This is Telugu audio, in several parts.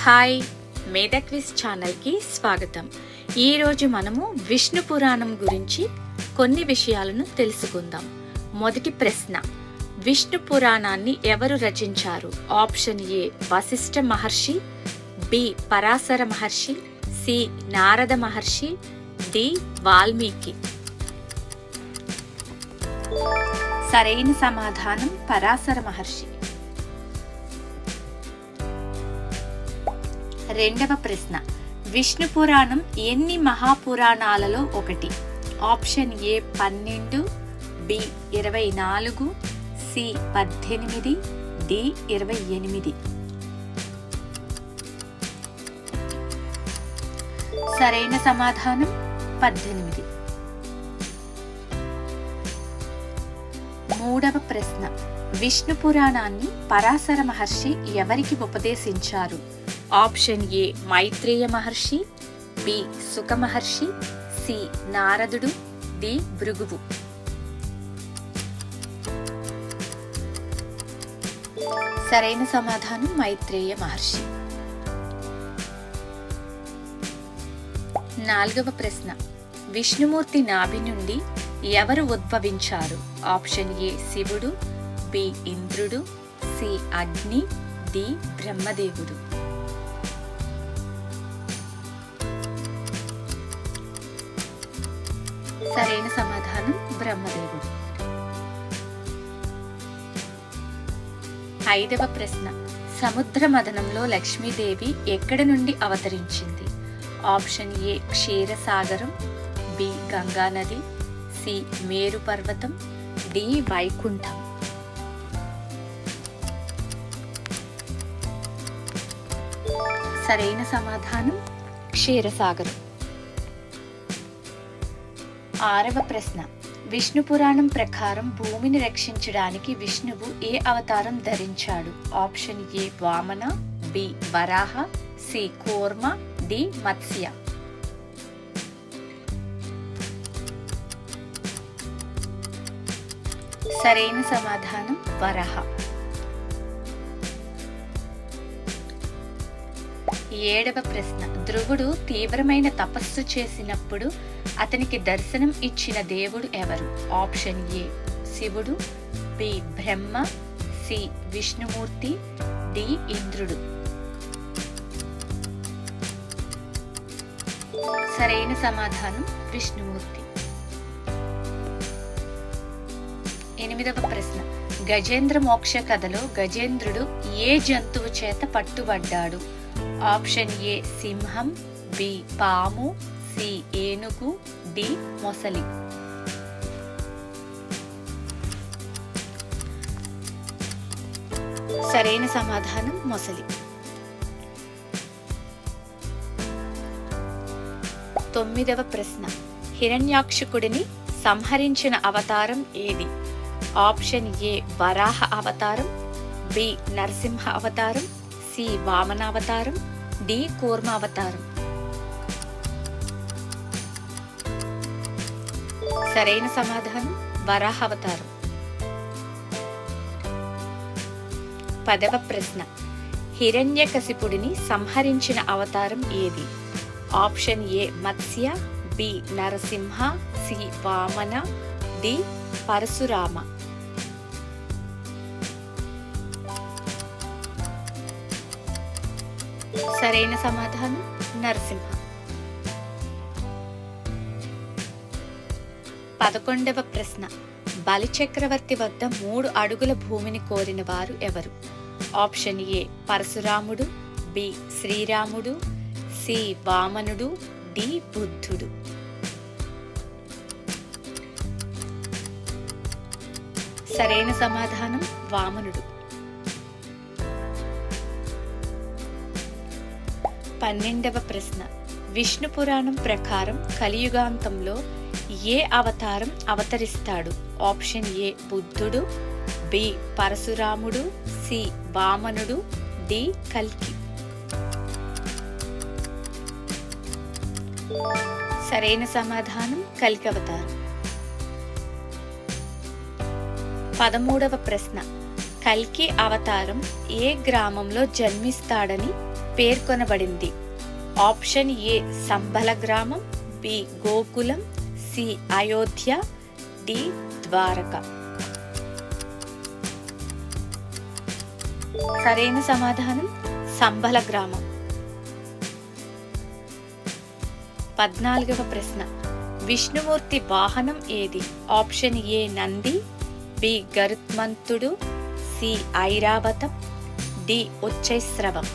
హాయ్, మేధక్విజ్ ఛానల్కి స్వాగతం. ఈరోజు మనము విష్ణు పురాణం గురించి కొన్ని విషయాలను తెలుసుకుందాం. మొదటి ప్రశ్న, విష్ణు పురాణాన్ని ఎవరు రచించారు? Option A Vashishtha Maharshi, B Parashara Maharshi, C Narada Maharshi, D Valmiki. సరైన సమాధానం పరాశర మహర్షి. రెండవ ప్రశ్న, విష్ణు పురాణం ఎన్ని మహాపురాణాలలో ఒకటి? Option A 12, B 24, C 18, D 28. సరైన సమాధానం 18. మూడవ ప్రశ్న, విష్ణు పురాణాన్ని పరాశర మహర్షి ఎవరికి ఉపదేశించారు? ఆప్షన్ ఏ మైత్రేయ మహర్షి, బి సుక మహర్షి, సి నారదుడు, డి భృగువు. సరైన సమాధానం మైత్రేయ మహర్షి. నాలుగవ ప్రశ్న, విష్ణుమూర్తి నాభి నుండి ఎవరు ఉద్భవించారు? ఆప్షన్ ఏ శివుడు, బి ఇంద్రుడు, సి అగ్ని, డి బ్రహ్మదేవుడు. సరైన సమాధానం బ్రహ్మదేవుడు. ఐదవ ప్రశ్న, సముద్ర మథనంలో లక్ష్మీదేవి ఎక్కడి నుండి అవతరించింది? ఆప్షన్ ఏ క్షీరసాగరం, బి గంగా నది, సి మేరు పర్వతం, డి వైకుంఠం. సరైన సమాధానం క్షీరసాగరం. ఆరవ ప్రశ్న, విష్ణు పురాణం ప్రకారం భూమిని రక్షించడానికి విష్ణువు ఏ అవతారం ధరించాడు? Option A Vamana, B Varaha, C Kurma, D Matsya. సరైన సమాధానం వరాహ. ఏడవ ప్రశ్న, ధ్రువుడు తీవ్రమైన తపస్సు చేసినప్పుడు అతనికి దర్శనం ఇచ్చిన దేవుడు ఎవరు? ఆప్షన్ ఏ శివుడు, బి బ్రహ్మ, సి విష్ణుమూర్తి, డి ఇంద్రుడు. సరైన సమాధానం విష్ణుమూర్తి. ఎనిమిదవ ప్రశ్న, గజేంద్ర మోక్ష కథలో గజేంద్రుడు ఏ జంతువు చేత పట్టుబడ్డాడు? ఆప్షన్ ఏ సింహం, బి పాము, సి ఏనుగు, డి మొసలి. సరైన సమాధానం మొసలి. తొమ్మిదవ ప్రశ్న, హిరణ్యాక్షకుడిని సంహరించిన అవతారం ఏది? ఆప్షన్ ఏ వరాహ అవతారం, బి నరసింహ అవతారం, సి వామన అవతారం, డి కూర్మ అవతారం. సరైన సమాధానం వరాహ అవతారం. పదవ ప్రశ్న, హిరణ్యకశిపుడిని సంహరించిన అవతారం ఏది? Option A Matsya, B Narasimha, C Vamana, D Parashurama. సరైన సమాధానం నరసింహ. 11వ ప్రశ్న, బలిచక్రవర్తి వద్ద 3 అడుగుల భూమిని కోరిన వారు ఎవరు? ఆప్షన్ ఏ పరశురాముడు, బి శ్రీరాముడు, సి వామనుడు, డి బుద్ధుడు. సరైన సమాధానం వామనుడు. 12వ ప్రశ్న, విష్ణు పురాణం ప్రకారం కలియుగాంతంలో ఏ అవతారం అవతరిస్తాడు? ఆప్షన్ ఏ బుద్ధుడు, బి పరశురాముడు, సి వామనుడు, డి కల్కి. సరైన సమాధానం కల్కి అవతారం. 13వ ప్రశ్న, కల్కి అవతారం ఏ గ్రామంలో జన్మిస్తాడని పేర్కొనబడింది? ఆప్షన్ ఏ సంబల గ్రామం, బి గోకులం, సి అయోధ్య, డి ద్వారక. సరైన సమాధానం సంబల గ్రామం. 14వ ప్రశ్న, విష్ణుమూర్తి వాహనం ఏది? ఆప్షన్ ఏ నంది, బి గరుత్మంతుడు, సి ఐరావతం, డి ఉచ్చైశ్రవం.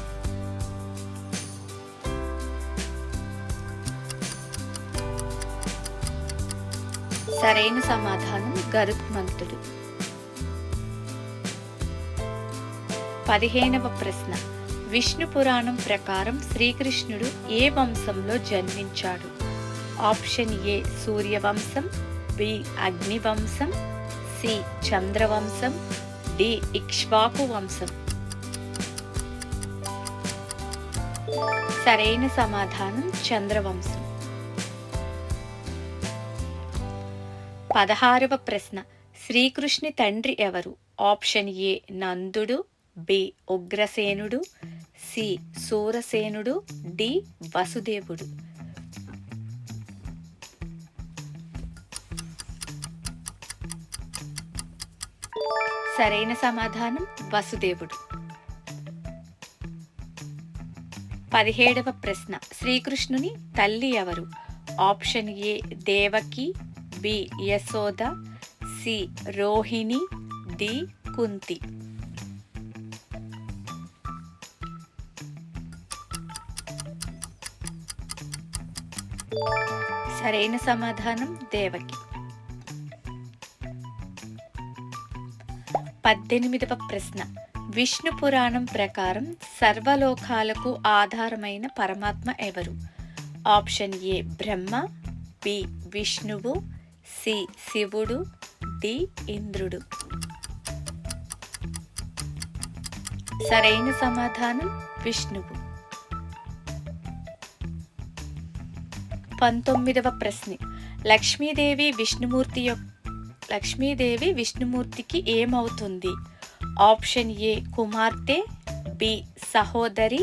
సరైన సమాధానం గరుత్మంతుడు. 15వ ప్రశ్న, విష్ణు పురాణం ప్రకారం శ్రీకృష్ణుడు ఏ వంశంలో జన్మించాడు? ఆప్షన్ ఏ సూర్యవంశం, బి అగ్నివంశం, సి చంద్రవంశం, డి ఇక్ష్వాకు వంశం. సరైన సమాధానం చంద్రవంశం. 16వ ప్రశ్న, శ్రీకృష్ణుని తండ్రి ఎవరు? ఆప్షన్ ఏ నందుడు, బి ఉగ్రసేనుడు, సి సూరసేనుడు, డి వసుదేవుడు. సరైన సమాధానం వసుదేవుడు. 17వ ప్రశ్న, శ్రీకృష్ణుని తల్లి ఎవరు? Option A Devaki, B Yashoda, C Rohini, D Kunti. సరైన సమాధానం దేవకి. 18వ ప్రశ్న, విష్ణు పురాణం ప్రకారం సర్వలోకాలకు ఆధారమైన పరమాత్మ ఎవరు? ఆప్షన్ ఏ బ్రహ్మ, బి విష్ణువు, సి శివుడు, డి ఇంద్రుడు. సరైన సమాధానం విష్ణువు. 19వ ప్రశ్న, లక్ష్మీదేవి విష్ణుమూర్తికి ఏమవుతుంది? ఆప్షన్ ఏ కుమార్తె, బి సహోదరి,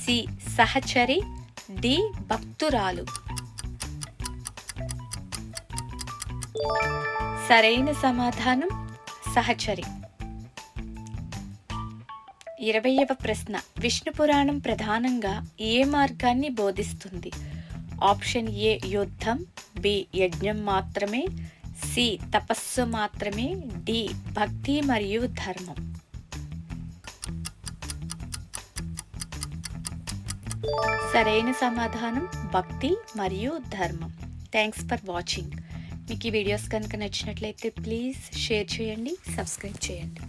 సి సహచరి, డి భక్తురాలు. సరైన సమాధానం సహచరి. 20వ ప్రశ్న, విష్ణు పురాణం ప్రధానంగా ఏ మార్గాన్ని బోధిస్తుంది? ఆప్షన్ ఏ యుద్ధం, బి యజ్ఞం మాత్రమే, సి తపస్సు మాత్రమే, డి భక్తి మరియు ధర్మం. సరైన సమాధానం భక్తి మరియు ధర్మం. Thanks for watching. మీకు ఈ వీడియోస్ కనుక నచ్చినట్లయితే ప్లీజ్ షేర్ చేయండి, సబ్స్క్రైబ్ చేయండి.